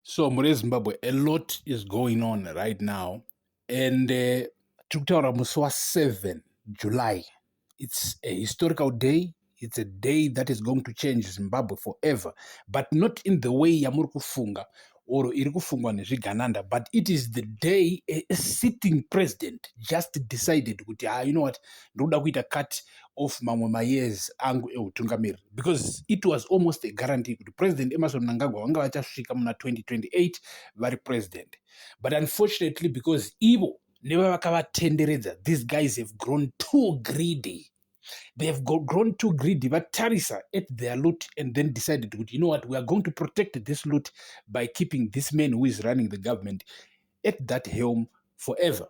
So, Mure Zimbabwe, a lot is going on right now. And Tuktaura Muswa 7 July, it's a historical day. It's a day that is going to change Zimbabwe forever, but not in the way Yamur Kufunga or Irikufungwa Nezvigananda, but it is the day a sitting president just decided, you know what, ndoda kuita cut off mamwe mayears angu eutungamiri, because it was almost a guarantee kuti President Emerson Mnangagwa vanga vachasvika muna 2028 vari president. But unfortunately, because Ivo nevavakavatenderedza, these guys have grown too greedy. They have grown too greedy. But Tarisa ate their loot and then decided, you know what, we are going to protect this loot by keeping this man who is running the government at that helm forever,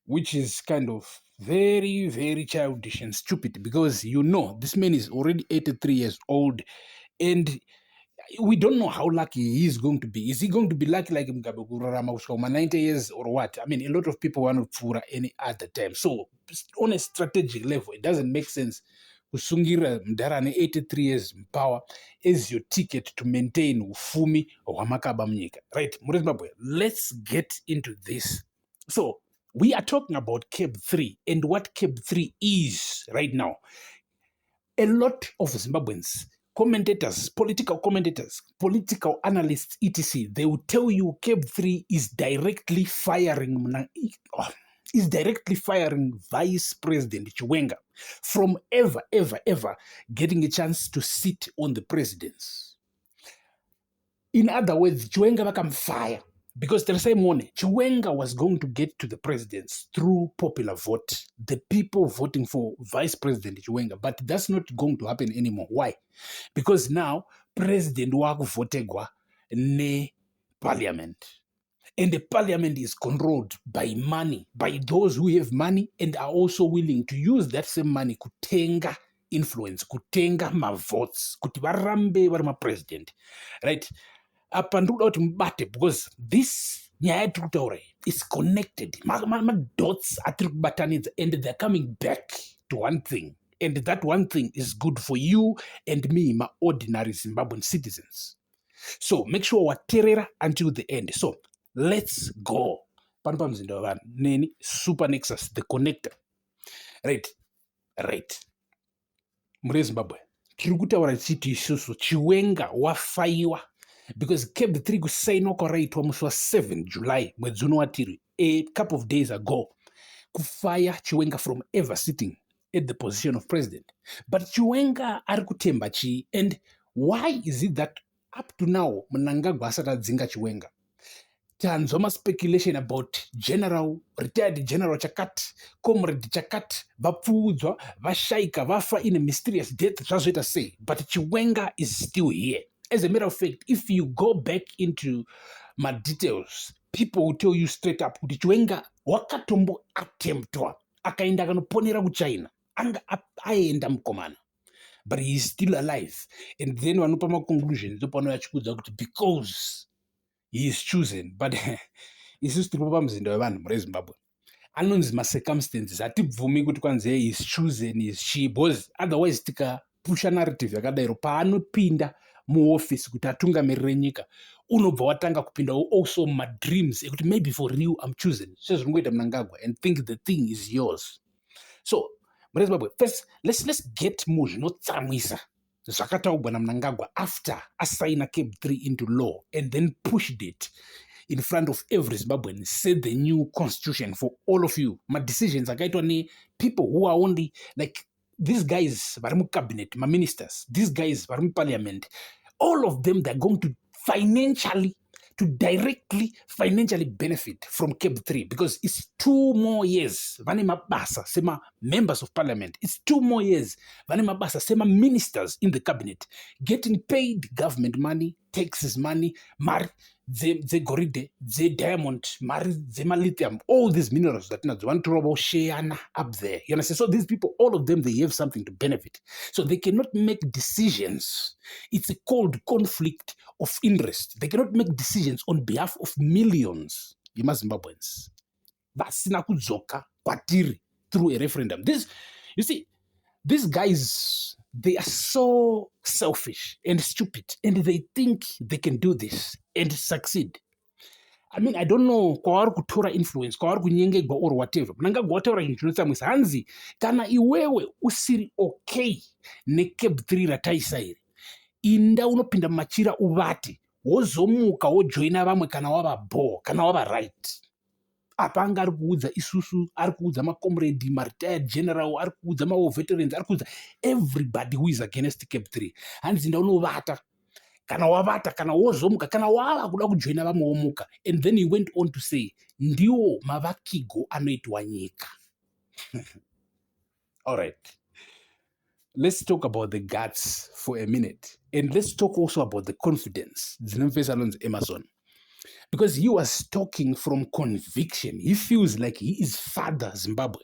which is kind of very, very childish and stupid, because this man is already 83 years old and we don't know how lucky he is going to be. Is he going to be lucky like Mugabe kurarama kusvika 90 years or what? I mean, a lot of people want to pura any other time. So on a strategic level, it doesn't make sense kusungira mdara 83 years in power as your ticket to maintain ufumi hwamakaba munyika. Right, Zimbabwe, let's get into this. So we are talking about CAB 3 and what CAB 3 is right now. A lot of Zimbabweans, commentators, political analysts, etc., they will tell you CAB 3 is directly firing Vice President Chiwenga from ever getting a chance to sit on the presidency. In other words, Chiwenga became fire. Because the same morning, Chiwenga was going to get to the presidency through popular vote, the people voting for Vice President Chiwenga. But that's not going to happen anymore. Why? Because now, President Waku votegwa ne parliament. And the parliament is controlled by money, by those who have money and are also willing to use that same money kutenga influence, kutenga ma votes, kuti varambe vari ma president. Right? Apa ndoda kuti mubate, because this nyaya yatiri kutaura is connected. Dots atiri kubatanidza and they're coming back to one thing. And that one thing is good for you and me, my ordinary Zimbabwean citizens. So make sure waterera until the end. So let's go. Pano mzinda wa neni Super Nexus, the connector. Right. Mure Zimbabwe, tiri kutaura chiti isusu Chiwenga wafaiwa. Because CAB 3 kusainwa kwaraitwa musi wa 7 July mwedzi uno watiri, a couple of days ago, kufire Chiwenga from ever sitting at the position of president. But Chiwenga ari kutemba chi, and why is it that up to now Mnangagwa asati adzinga Chiwenga? Tanzoma speculation about retired general Chakati, comrade Chakati, vapfuudzwa, vashaika, vafa in a mysterious death, zvazoita sei. But Chiwenga is still here. As a matter of fact, if you go back into my details, people will tell you straight up kuti Chiwenga wakatombo attemptwa akaenda kanoponera kuChina anga aenda mukomana, but he is still alive. And then vanopa maconclusions ndopano yachikudza kuti because he is chosen. But isusu tiri kupa mzinda wevanhu muri Zimbabwe, anonzi macircumstances hatibvumi kuti kwanzi he is chosen, he is she, because otherwise tikapusha narrative yakadairo paanopinda muoffice kuti atungamirire nyika unobva watanga kupinda also madreams ekuti maybe for real I'm chosen, sezvingoita Mnangagwa, and think the thing is yours. So muri Zimbabwe, first let's get muzvinotsamwisa zvakataurwa naMnangagwa after asaina CAB 3 into law and then pushed it in front of every Zimbabwean, said the new constitution for all of you. My decisions akaitwa ne people who are only like these guys vari mucabinet, my ministers, these guys vari muparliament, all of them, they're going to directly financially benefit from CAB 3 because it's 2 more years. Vane mabasa sema members of parliament. It's 2 more years. Vane mabasa sema ministers in the cabinet getting paid government money, taxes money, mari ze goride, ze diamond, mari ze lithium, all these minerals that nadzo vanotoroba share up there. You understand? So these people, all of them, they have something to benefit. So they cannot make decisions. It's a cold conflict of interest. They cannot make decisions on behalf of millions. Zimbabweans. Vasina kudzoka kwatiri through a referendum. You see, these guys, they are so selfish and stupid, and they think they can do this and succeed. I mean, I don't know kwavari kutora influence, kwavari kunyengegwa or whatever. Mnangagwa wataura chinhu chinotsamwisa. Hanzi, kana iwewe usiri okay neCape 3 rataisa iri, inda unopinda mumachira uvate, wozomuka wojoina vamwe kana wava ball, kana wava right. Apa anga ari kuudza isusu, ari kuudza macomrade, maretired general, ari kuudza veterans, ari kuudza everybody who is against Cape 3. Hanzi inda unovata. Kana wavata, kana wozomuka, kana wava kuda kujoina vamwe womuka. And then he went on to say, ndiwo mavakigo anoitwa nyika. All right. Let's talk about the guts for a minute. And let's talk also about the confidence. Emerson. Because he was talking from conviction. He feels like he is father Zimbabwe.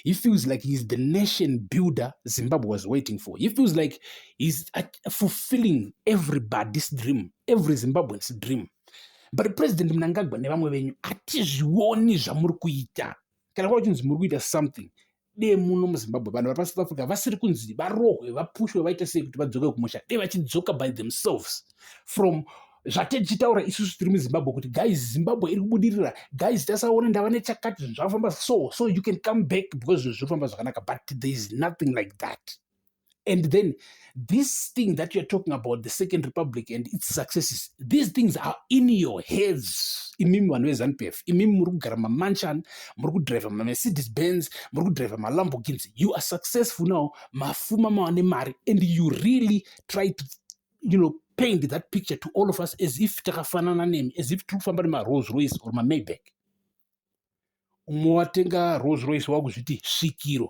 He feels like he's the nation builder Zimbabwe was waiting for. He feels like he's fulfilling everybody's dream, every Zimbabwean's dream. But President Mnangagwa nevamwe venyu atizvioni zvamuri kuita. Kana kwachinzi muri kuita something. De muno muZimbabwe vanhu vari paSouth Africa vasiri kunzi varohwe vapushwe vaite sei kuti vadzoke kumusha. De vachidzoka by themselves from zvatetichitaura isusu tiri muZimbabwe kuti guys Zimbabwe iri kubudirira, guys tasaona ndava nechakati zvinhu zvafamba so you can come back because zviri kufamba zvakanaka, but there is nothing like that. And then this thing that you're talking about, the Second Republic and its successes, these things are in your heads. Imimi vanhu veZANU-PF, imimi muri kugara mamanshan, muri kudrive maMercedes Benz, muri kudrive maLamborghinis. You are successful now, mafuma mawane mari, and you really try to, paint that picture to all of us as if takafanana nemi, as if tikufamba nemaRolls Royce or maMaybach. Umwatenga Rolls Royce wakuzviti svikiro.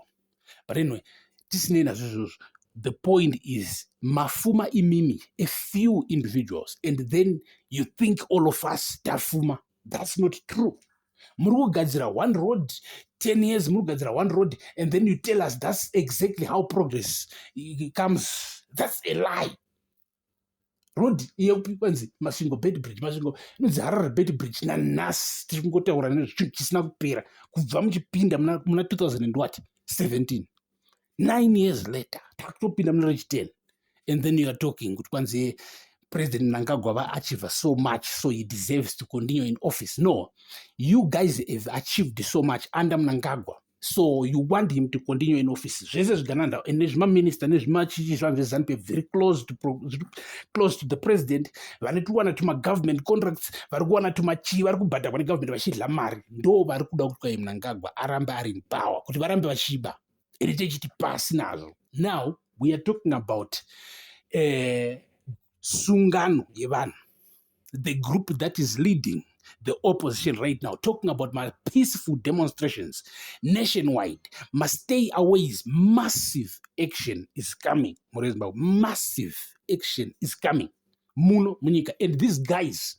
But anyway, tisinei nazvo izvozvo. The point is, mafuma imimi, a few individuals, and then you think all of us tafuma. That's not true. Muri kugadzira one road, 10 years, muri kugadzira one road, and then you tell us that's exactly how progress comes. That's a lie. Road yekwanzi Masvingo Bed Bridge, Masvingo inonzi Harare Bed Bridge nanhasi tiri kungotaura nezvinhu chisina kupera kubva muchipinda muna 2017. 9 years later, takutopinda muna 10. And then you are talking kuti kwanzi President Mnangagwa va achieve so much, so he deserves to continue in office. No, you guys have achieved so much under Mnangagwa. So you want him to continue in office. Zvese zvigananda, and nezvima-minister nezvimachichi zvanhu zveZANU-PF very close to the president. Vari kuwana tuma-government contracts, vari kuwana tumachi, vari kubhadharwa negovernment vachidla mari. Ndo vari kuda kuti Mnangagwa arambe ari in power, kuti varambe vachiba. And tichiti pasi nazvo. Now, we are talking about sungano yevanhu, the group that is leading the opposition right now, talking about my peaceful demonstrations nationwide. Must stay away. Massive action is coming. Massive action is coming. Muno Munyika. And these guys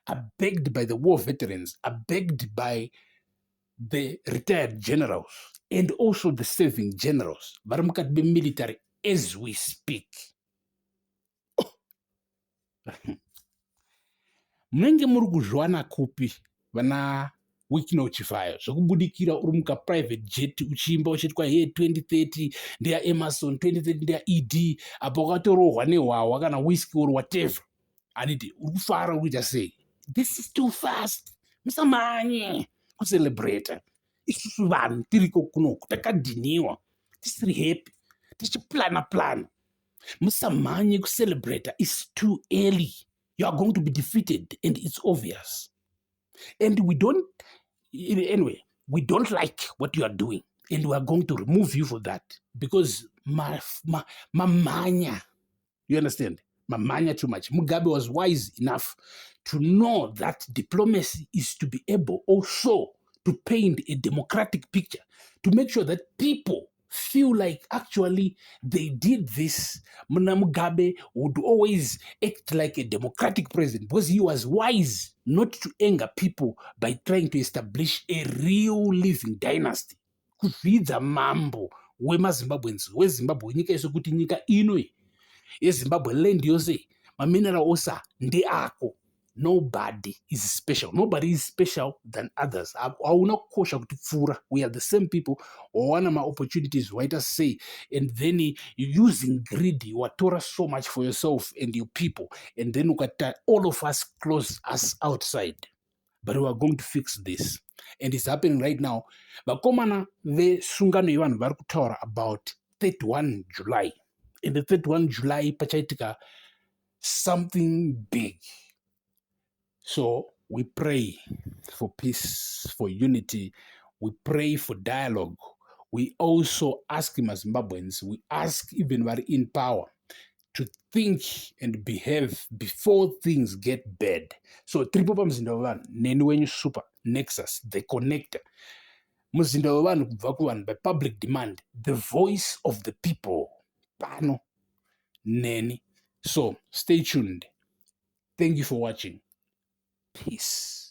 are begged by the war veterans, are begged by the retired generals, and also the serving generals. Baramukatbe military as we speak. Munenge muri kuzvwana kupi vana Chiwenga Fired zvokubudikira uri muka private jet uchiimba uchiti kwa 2030 ndeya Emerson, 2030 ndeya ED, apa wakatorohwa nehwawa kana whisky or whatever. Aniti uri kufara kuita sei? This is too fast. Musamanye kucelebrate. Isusu vanhu tiriko kunoku takadhiniwa, tisiri happy, tichiplana. Musamanye kucelebrate. It's too early. You are going to be defeated, and it's obvious. And we don't like what you are doing, and we are going to remove you for that because mamanya. You understand? Mamanya too much. Mugabe was wise enough to know that diplomacy is to be able also to paint a democratic picture, to make sure that people feel like actually they did this. Mugabe would always act like a democratic president because he was wise not to anger people by trying to establish a real living dynasty. Kuzvidza mambo wemaZimbabweans, weZimbabwe, nyika yese kuti nyika inoi yeZimbabwe land yose, mamineral osa ndeako. nobody is special. Nobody is special than others. Hauna kukosha kutipfuura. We are the same people. One of my opportunities, why does say, and then you using greedy, watora so much for yourself and your people, and then all of us close us outside. But we are going to fix this. And it's happening right now. Vakomana vesungano yevanhu vari kutaura about 31 July. In the 31 July pachaitika something big. So we pray for peace, for unity. We pray for dialogue. We also ask him as Zimbabweans, we ask even when in power, to think and behave before things get bad. So triple Mzinda Wavanhu, neni wenyu super, Nexus, the connector. Mzinda Wavanhu kubva kuvanhu by public demand, the voice of the people. Pano, neni. So stay tuned. Thank you for watching. Peace.